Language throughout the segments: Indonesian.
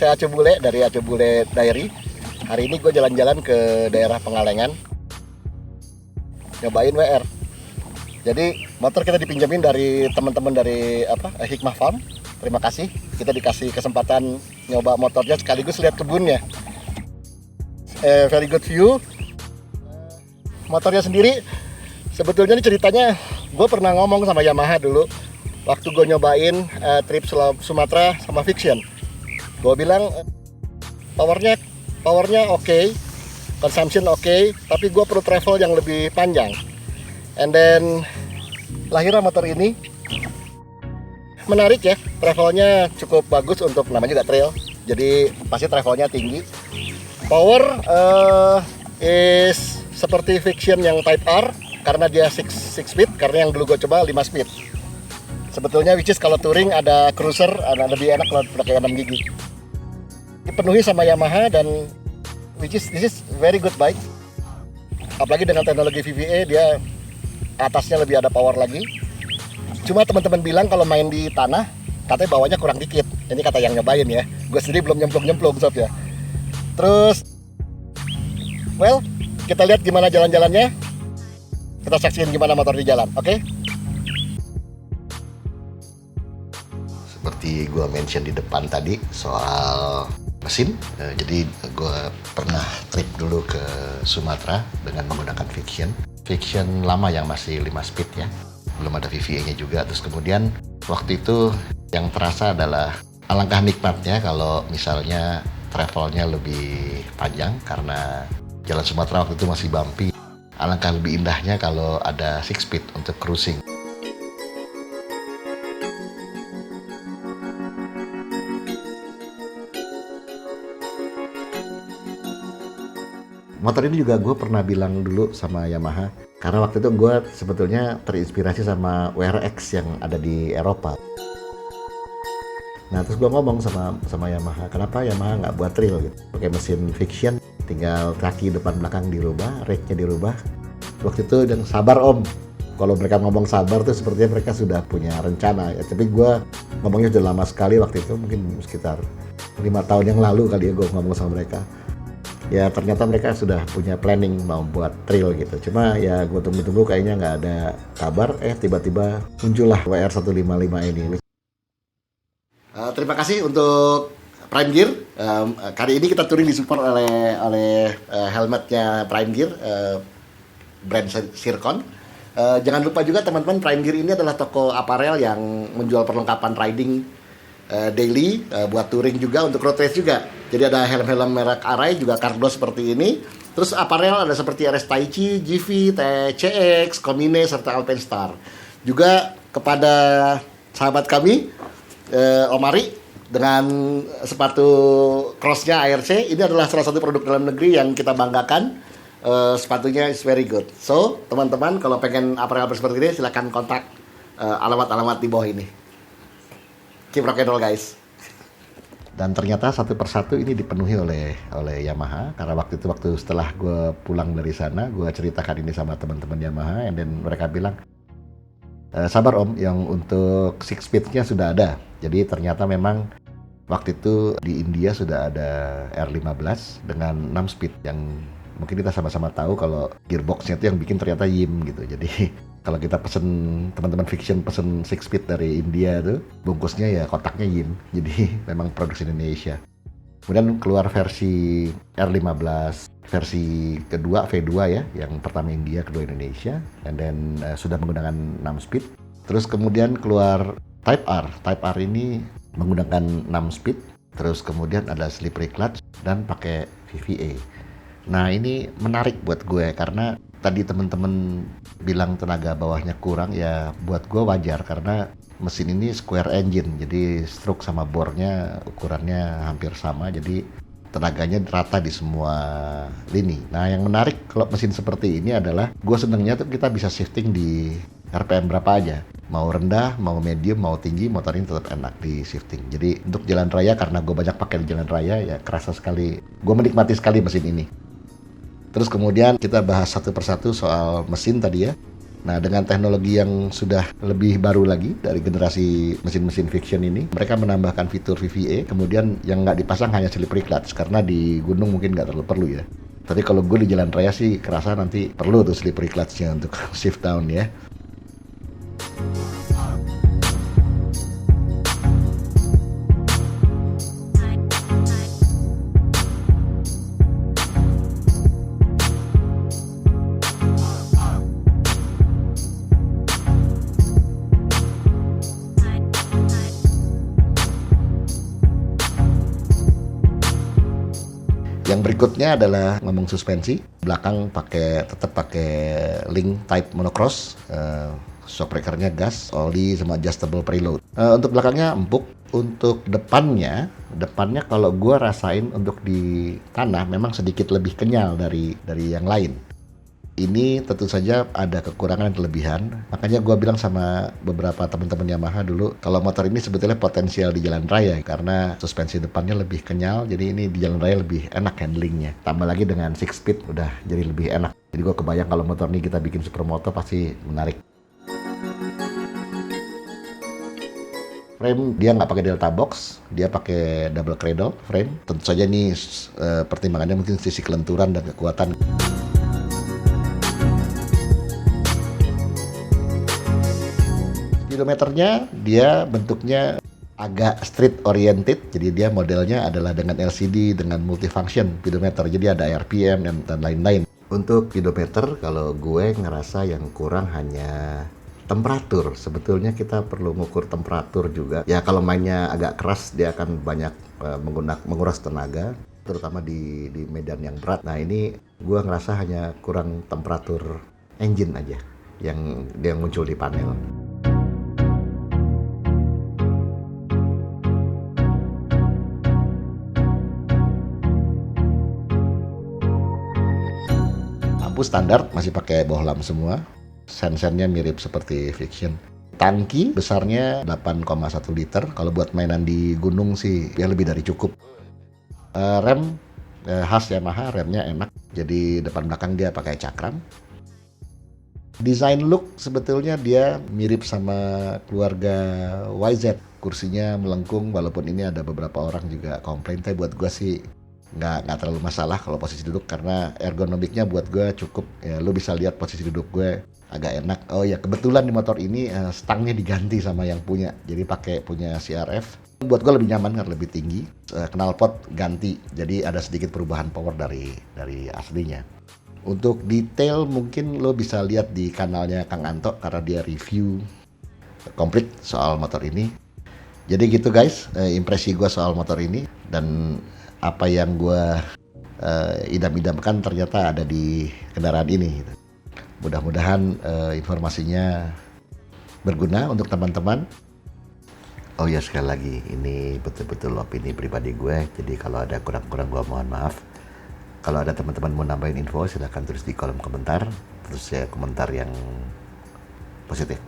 saya Aceh Bule dari Aceh Bule Diary. Hari ini gue jalan-jalan ke daerah Pengalengan, nyobain WR. Jadi motor kita dipinjemin dari teman-teman dari Hikmah Farm. Terima kasih, kita dikasih kesempatan nyoba motornya sekaligus lihat kebunnya. Very good view. Motornya sendiri, sebetulnya ini ceritanya gue pernah ngomong sama Yamaha dulu waktu gue nyobain trip Sumatera sama Fiction. Gue bilang powernya oke, consumption oke, tapi gue perlu travel yang lebih panjang. And then lahirnya motor ini menarik ya, travelnya cukup bagus untuk namanya juga trail, jadi pasti travelnya tinggi. Power is seperti Fiction yang Type R karena dia 6 speed, karena yang dulu gue coba 5 speed. Sebetulnya which is kalau touring ada cruiser, lebih enak kalau pakai 6 gigi. Dipenuhi sama Yamaha dan this is very good bike. Apalagi dengan teknologi VVA, dia atasnya lebih ada power lagi. Cuma teman-teman bilang kalau main di tanah katanya bawanya kurang dikit. Ini kata yang nyobain ya. Gue sendiri belum nyemplung sob ya. Terus well, kita lihat gimana jalan-jalannya. Kita saksikan gimana motor di jalan, oke? Seperti gue mention di depan tadi soal mesin, jadi gue pernah trip dulu ke Sumatera dengan menggunakan Fiction lama yang masih 5 speed ya, belum ada VVA-nya juga. Terus kemudian waktu itu yang terasa adalah alangkah nikmatnya kalau misalnya travelnya lebih panjang karena jalan Sumatera waktu itu masih bumpy. Alangkah lebih indahnya kalau ada 6 speed untuk cruising. Motor ini juga gue pernah bilang dulu sama Yamaha, karena waktu itu gue sebetulnya terinspirasi sama WRX yang ada di Eropa. Nah terus gue ngomong sama Yamaha, kenapa Yamaha nggak buat trail gitu, pakai mesin Fiction, tinggal kaki depan belakang dirubah, rake-nya dirubah. Waktu itu dan sabar om, kalau mereka ngomong sabar tuh sepertinya mereka sudah punya rencana ya. Tapi gue ngomongnya sudah lama sekali waktu itu, mungkin sekitar 5 tahun yang lalu kali ya gue ngomong sama mereka. Ya ternyata mereka sudah punya planning mau buat trail gitu. Cuma ya gue tunggu-tunggu kayaknya nggak ada kabar. Tiba-tiba muncullah WR155 ini. Terima kasih untuk Prime Gear. Kali ini kita touring disupport oleh helmetnya Prime Gear, brand Sircon. Jangan lupa juga teman-teman, Prime Gear ini adalah toko aparel yang menjual perlengkapan riding daily, buat touring juga, untuk road race juga. Jadi ada helm-helm merek Arai, juga cardo seperti ini. Terus aparel ada seperti RS Taichi, GV, TCX, Komine, serta Alpenstar. Juga kepada sahabat kami, Omari, dengan sepatu crossnya ARC, ini adalah salah satu produk dalam negeri yang kita banggakan. Sepatunya is very good. So, teman-teman kalau pengen aparel seperti ini, silakan kontak alamat-alamat di bawah ini. Keep rock and roll guys. Dan ternyata satu persatu ini dipenuhi oleh Yamaha, karena waktu setelah gue pulang dari sana, gue ceritakan ini sama teman-teman Yamaha, dan mereka bilang, sabar om, yang untuk 6 speed-nya sudah ada. Jadi ternyata memang waktu itu di India sudah ada R15 dengan 6 speed, yang mungkin kita sama-sama tahu kalau gearbox-nya itu yang bikin ternyata Yim gitu. Jadi kalau kita pesen, teman-teman Fiction pesen 6 speed dari India tuh, bungkusnya ya kotaknya Yim. Jadi memang produksi Indonesia. Kemudian keluar versi R15, versi kedua V2 ya, yang pertama India, kedua Indonesia, and then sudah menggunakan 6 speed. Terus kemudian keluar Type R. Type R ini menggunakan 6 speed, terus kemudian ada slippery clutch dan pakai VVA. Nah ini menarik buat gue karena tadi temen-temen bilang tenaga bawahnya kurang, ya buat gue wajar karena mesin ini square engine, jadi stroke sama bore-nya ukurannya hampir sama, jadi tenaganya rata di semua lini. Nah yang menarik kalau mesin seperti ini adalah gue senengnya tuh kita bisa shifting di RPM berapa aja, mau rendah, mau medium, mau tinggi, motor ini tetap enak di shifting. Jadi untuk jalan raya, karena gue banyak pakai di jalan raya, ya kerasa sekali, gue menikmati sekali mesin ini. Terus kemudian kita bahas satu persatu soal mesin tadi ya. Nah, dengan teknologi yang sudah lebih baru lagi dari generasi mesin-mesin fiction ini, mereka menambahkan fitur VVA, kemudian yang nggak dipasang hanya slippery clutch, karena di gunung mungkin nggak terlalu perlu ya. Tapi kalau gue di jalan raya sih kerasa nanti perlu tuh slippery clutch-nya untuk shift down ya. Yang berikutnya adalah ngomong suspensi. Belakang tetap pakai link type monocross, shock breakernya gas, oli sama adjustable preload. Untuk belakangnya empuk. Untuk depannya kalau gua rasain untuk di tanah memang sedikit lebih kenyal dari yang lain. Ini tentu saja ada kekurangan dan kelebihan. Makanya gue bilang sama beberapa teman-teman Yamaha dulu, kalau motor ini sebetulnya potensial di jalan raya karena suspensi depannya lebih kenyal, jadi ini di jalan raya lebih enak handlingnya. Tambah lagi dengan 6 speed udah jadi lebih enak. Jadi gue kebayang kalau motor ini kita bikin supermoto pasti menarik. Frame dia nggak pakai delta box, dia pakai double cradle frame. Tentu saja ini pertimbangannya mungkin sisi kelenturan dan kekuatan. Speedometernya dia bentuknya agak street oriented, jadi dia modelnya adalah dengan LCD dengan multifunction speedometer, jadi ada RPM dan lain-lain. Untuk speedometer kalau gue ngerasa yang kurang hanya temperatur. Sebetulnya kita perlu mengukur temperatur juga. Ya kalau mainnya agak keras dia akan banyak menguras tenaga, terutama di medan yang berat. Nah ini gue ngerasa hanya kurang temperatur engine aja yang muncul di panel. Lampu standar masih pakai bohlam semua. Sen-sennya mirip seperti Fiction. Tangki besarnya 8,1 liter. Kalau buat mainan di gunung sih ya lebih dari cukup. Rem khas Yamaha, remnya enak. Jadi depan belakang dia pakai cakram. Desain look sebetulnya dia mirip sama keluarga YZ. Kursinya melengkung, walaupun ini ada beberapa orang juga komplain. Tapi buat gue sih nggak terlalu masalah kalau posisi duduk, karena ergonomiknya buat gue cukup. Ya, lu bisa lihat posisi duduk gue agak enak. Oh ya, kebetulan di motor ini stangnya diganti sama yang punya. Jadi punya CRF. Buat gue lebih nyaman karena lebih tinggi. Knalpot ganti. Jadi ada sedikit perubahan power dari aslinya. Untuk detail mungkin lo bisa lihat di kanalnya Kang Anto karena dia review komplit soal motor ini. Jadi gitu guys, impresi gue soal motor ini dan apa yang gue idam-idamkan ternyata ada di kendaraan ini gitu. Mudah-mudahan informasinya berguna untuk teman-teman. Oh ya, sekali lagi ini betul-betul opini pribadi gue, jadi kalau ada kurang-kurang gue mohon maaf. Kalau ada teman-teman mau nambahin info silahkan tulis di kolom komentar, terus ya komentar yang positif.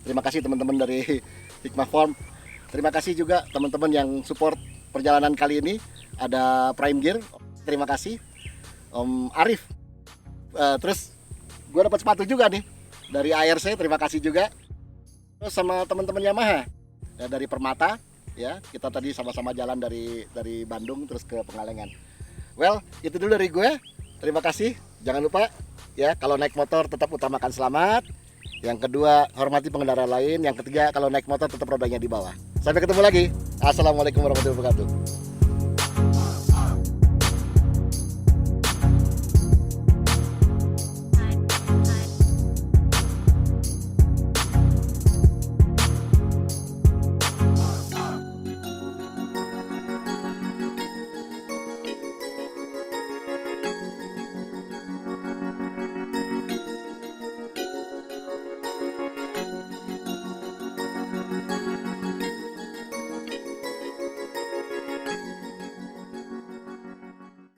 Terima kasih teman-teman dari Hikmah Farm. Terima kasih juga teman-teman yang support perjalanan kali ini. Ada Prime Gear, terima kasih Om Arif. Terus gue dapat sepatu juga nih dari ARC, terima kasih juga. Terus sama teman-teman Yamaha ya, dari Permata ya, kita tadi sama-sama jalan dari Bandung terus ke Pengalengan. Well, itu dulu dari gue. Terima kasih. Jangan lupa ya, kalau naik motor tetap utamakan selamat. Yang kedua, hormati pengendara lain. Yang ketiga, kalau naik motor tetap rodanya di bawah. Sampai ketemu lagi. Assalamualaikum warahmatullahi wabarakatuh.